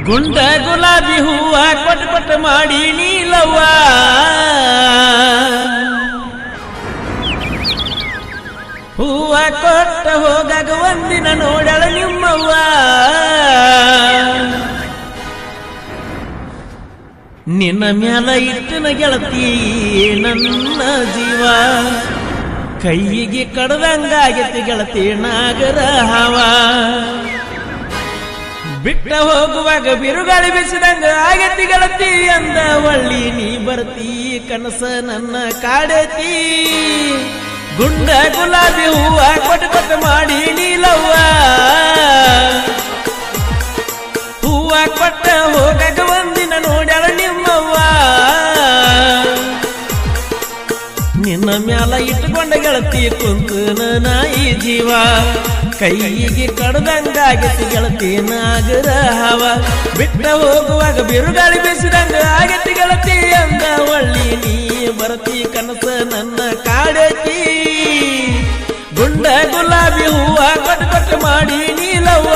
ಗುಂಡ ಗುಲಾಬಿ ಹೂವ ಕೊಟ್ಟು ಕೊಟ್ಟು ಮಾಡಿ ನೀಲವ್ವ ಹೂವ ಕೊಟ್ಟ ಹೋಗಾಗ ಒಂದಿನ ನೋಡಳ ನಿಮ್ಮವ್ವ ನಿನ್ನ ಮ್ಯಾಲ ಇಟ್ಟಿನ ಗೆಳತಿ ನನ್ನ ಜೀವ ಕೈಯಿಗೆ ಕಡದಂಗಾಗೈತಿ ಗೆಳತಿ ನಾಗರ ಹಾವ ಬಿಟ್ಟ ಹೋಗುವಾಗ ಬಿರುಗಾಳಿ ಬಿಸಿದಂಗ ಆಗೈತಿ ಗೆಳತಿ ಅಂದ ಒಳ್ಳಿ ನೀ ಬರ್ತಿ ಕನಸ ನನ್ನ ಕಾಡೈತಿ ಗುಂಡ ಗುಲಾಬಿ ಹೂವ ಕೊಟ್ಟು ಕೊಟ್ಟು ಮಾಡಿ ನೀಲವ್ವ ಹೂವ ಕೊಟ್ಟ ಹೋಗಾಗ ಒಂದಿನ ನೋಡ್ಯಾಳ ನಿಮ್ಮವ್ವ ನಿನ್ನ ಮ್ಯಾಲ ಇಟ್ಟುಕೊಂಡ ಗೆಳತಿ ಕುಂತು ನಾಯಿ ಜೀವ ಕೈಯಿಗೆ ಕಡದಂಗಾಗೈತಿ ಗೆಳತಿ ನಾಗರ ಹಾವ ಬಿಟ್ಟ ಹೋಗುವಾಗ ಬಿರುಗಾಳಿ ಬೀಸಿದಂಗ ಆಗೈತಿ ಗೆಳತಿ ಅಂದ ಒಳ್ಳಿ ನೀ ಬರತಿ ಕನಸ ನನ್ನ ಕಾಡೈತಿ ಗುಂಡ ಗುಲಾಬಿ ಹೂವ ಕೊಟ್ಟು ಕೊಟ್ಟು ಮಾಡಿ ನೀಲವ್ವ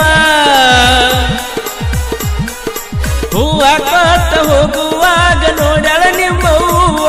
ಹೂವ ಕೊಟ್ಟ ಹೋಗುವಾಗ ನೋಡ್ಯಾಳ ನಿಮ್ಮವ್ವ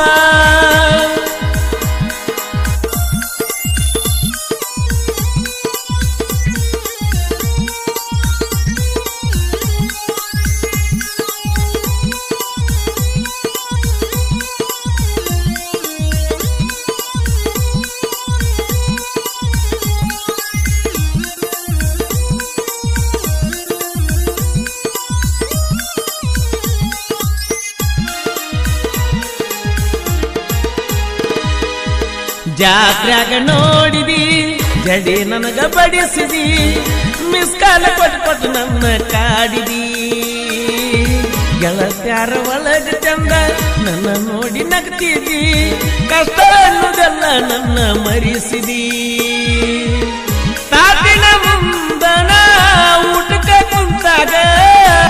ಜಾತ್ರ್ಯಾಗ ನೋಡಿದಿ ಜಡಿ ನನಗ ಬಡಿಸಿದಿ ಮಿಸ್ಕಾಲ ಕೊಟ್ಟು ಕೊಟ್ಟು ನನ್ನ ಕಾಡಿದಿ ಗೆಳತ್ಯಾರ ಒಳಗ ಚಂದ ನನ್ನ ನೋಡಿ ನಗ್ತಿದಿ ಕಷ್ಟ ಅನ್ನೋದೆಲ್ಲ ನನ್ನ ಮರಿಸಿದಿ ತಾಟಿನ ಮುಂದನ ಊಟಕ್ಕ ಕುಂತಾಗ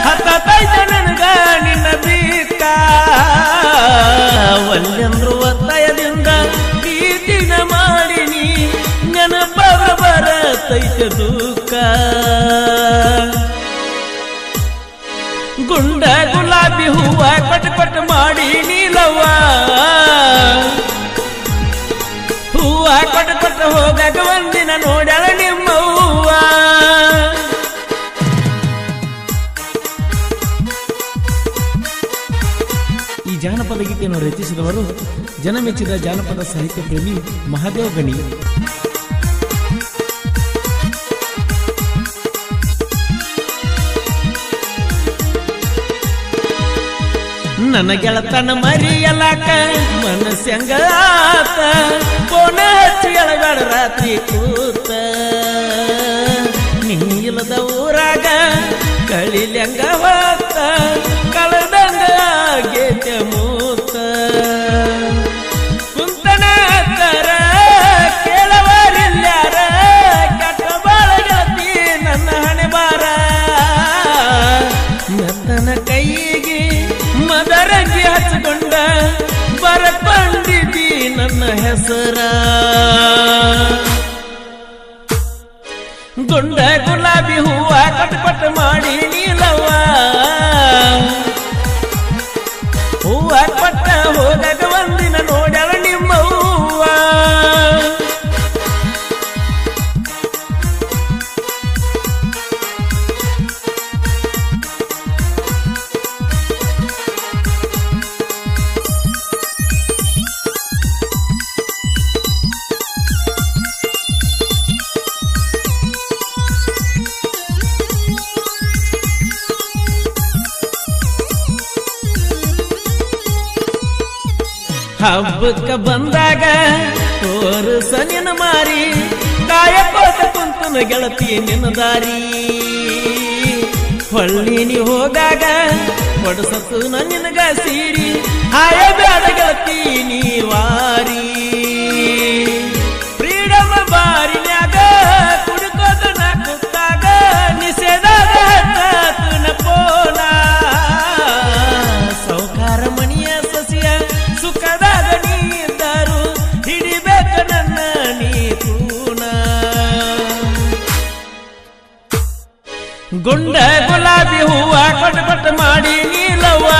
ಹತ್ತೈತ ನನಗ ನಿನ್ನ ಬೀಕ ಒಲ್ಲೆಂದ್ರು ಒತ್ತಾಯದಿಂದ ಪ್ರೀತಿನ ಮಾಡಿನಿ ನೆನಪವ ಬರತೈತ ದುಃಖ ಗುಂಡ ಗುಲಾಬಿ ಹೂವ ಕೊಟ್ಟು ಕೊಟ್ಟು ಮಾಡಿ ನೀಲವ್ವ ಹೂವ ಕೊಟ್ಟು ಕೊಟ್ಟು ಹೋಗಾಗ ಒಂದಿನ ನೋಡ್ಯಾಳ ನಿಮ್ಮವ್ವ ಈ ಜಾನಪದ ಗೀತೆಯನ್ನು ರಚಿಸಿದವರು ಜನಮೆಚ್ಚಿದ ಜಾನಪದ ಸಾಹಿತ್ಯ ಪ್ರೇಮಿ ಮಹಾದೇವ ಗಣಿ. ನನ್ನ ಗೆಳತನ ಮರಿಯಲಾಕ ಮನಸ್ಸಂಗ ಆತ ಪೋನ ಹಚ್ಚಿ ಎಳಗಾಡ ರಾತ್ರಿ ಕೂತ ನೀಲದ ಊರಾಗ ಕಳಿಲ್ಯಂಗ ಹೋತ ಕಳೆದಂಗ ಆಗೇತ ಮೂತ ಕುಂತನ ತರ ಕೇಳವರಿಲ್ಯಾರ ಕೆಟ್ಟ ಬಾಳ ಗೆಳತಿ ನನ್ನ ಹಣೆ ಬಾರ ನತ್ತನ ಕೈಗೆ ಮದರಂಗಿ ಹಚ್ಚಿಕೊಂಡ ಬರಪಂಡಿದಿ ನನ್ನ ಹೆಸರ ಗುಂಡ ಗುಲಾಬಿ ಹೂವ ಕೊಟ್ಟು ಕೊಟ್ಟು ಮಾಡಿ ನೀಲವ್ವ ಹೂವ ಕೊಟ್ಟ ಹೋದಾಗ ಒಂದಿನ ನೋಡ್ಯಾಳ ನಿಮ್ಮವ್ವ ಹಬ್ಬಕ್ಕ ಬಂದಾಗ ತೋರುಸ ನಿನ್ನ ಮಾರಿ ಕಾಯಕೋತ ಕುಂತನ ಗೆಳತಿ ನಿನ್ನ ದಾರಿ ಹೊಳ್ಳಿನಿ ಹೋಗಾಗ ಹೊಡಸತ್ತು ನಿನಗ ಸೀರಿ ಹಾಯ ಬ್ಯಾಡ ಗೆಳತಿ ನೀವಾರಿ ಫ್ರೀಡಮ್ ಬಾರಿನ್ಯಾಗ ಕುಡ್ಕೋತ ನಾ ಕುತ್ತಾಗ ನಿಷೇಧಾಗ ಹತ್ತನ ಪೋನ ಸೌಕಾರ ಮಣಿಯ ಸಸಿಯ ಸುಖದಾಗ ನೀರು ಹಿಡಿಬೇಕ ನನ್ನ ನೀ ಕೂನ ಗುಂಡ ಗುಲಾಬಿ ಹೂವ ಕೊಟ್ಟು ಮಾಡಿ ನೀಲವ್ವ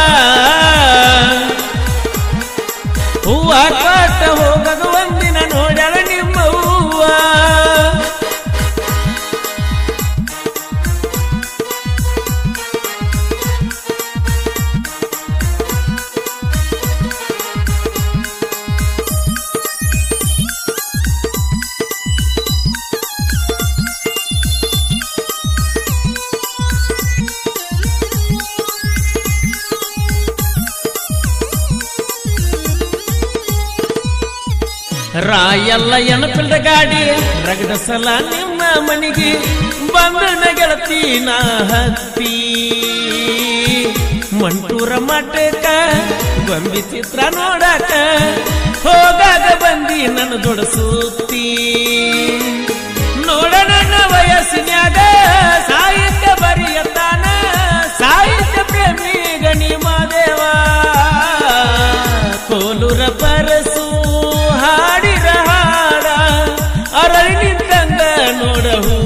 ಹೂವ ಕೊಟ್ಟ ಹೋಗದು ಒಂದಿನ ನೋಡ್ಯಾಳ ನಿಮ್ಮ ಹೂವ ರಾಯಲ್ಲ ಎನಪಿಲ್ದ ಗಾಡಿ ರಗಡ ಸಲ ನಿಮ್ಮ ಮನಿಗೆ ಬಂದನ ಗೆಳತಿ ನಾ ಹತ್ತಿ ಮಂಟೂರ ಮಠಕ ಗೊಂಬಿ ಚಿತ್ರ ನೋಡಕ ಹೋಗಾಗ ಬಂದಿ ನನ್ನ ದೊಡಸುತ್ತಿ ನೋಡ ನನ್ನ ವಯಸ್ಸಿನ್ಯಾಗ ಸಾಹಿತ್ಯ ಬರೆಯತಾನ ಸಾಹಿತ್ಯ ಪ್ರೇಮಿ ಗಣಿ ಮಾದೇವ ಕೋಲೂರ ಪರಸು ಹಾಡಿದ ಹಾಡ ಅರಳಿ ನಿಂತಂಗ ನೋಡಹು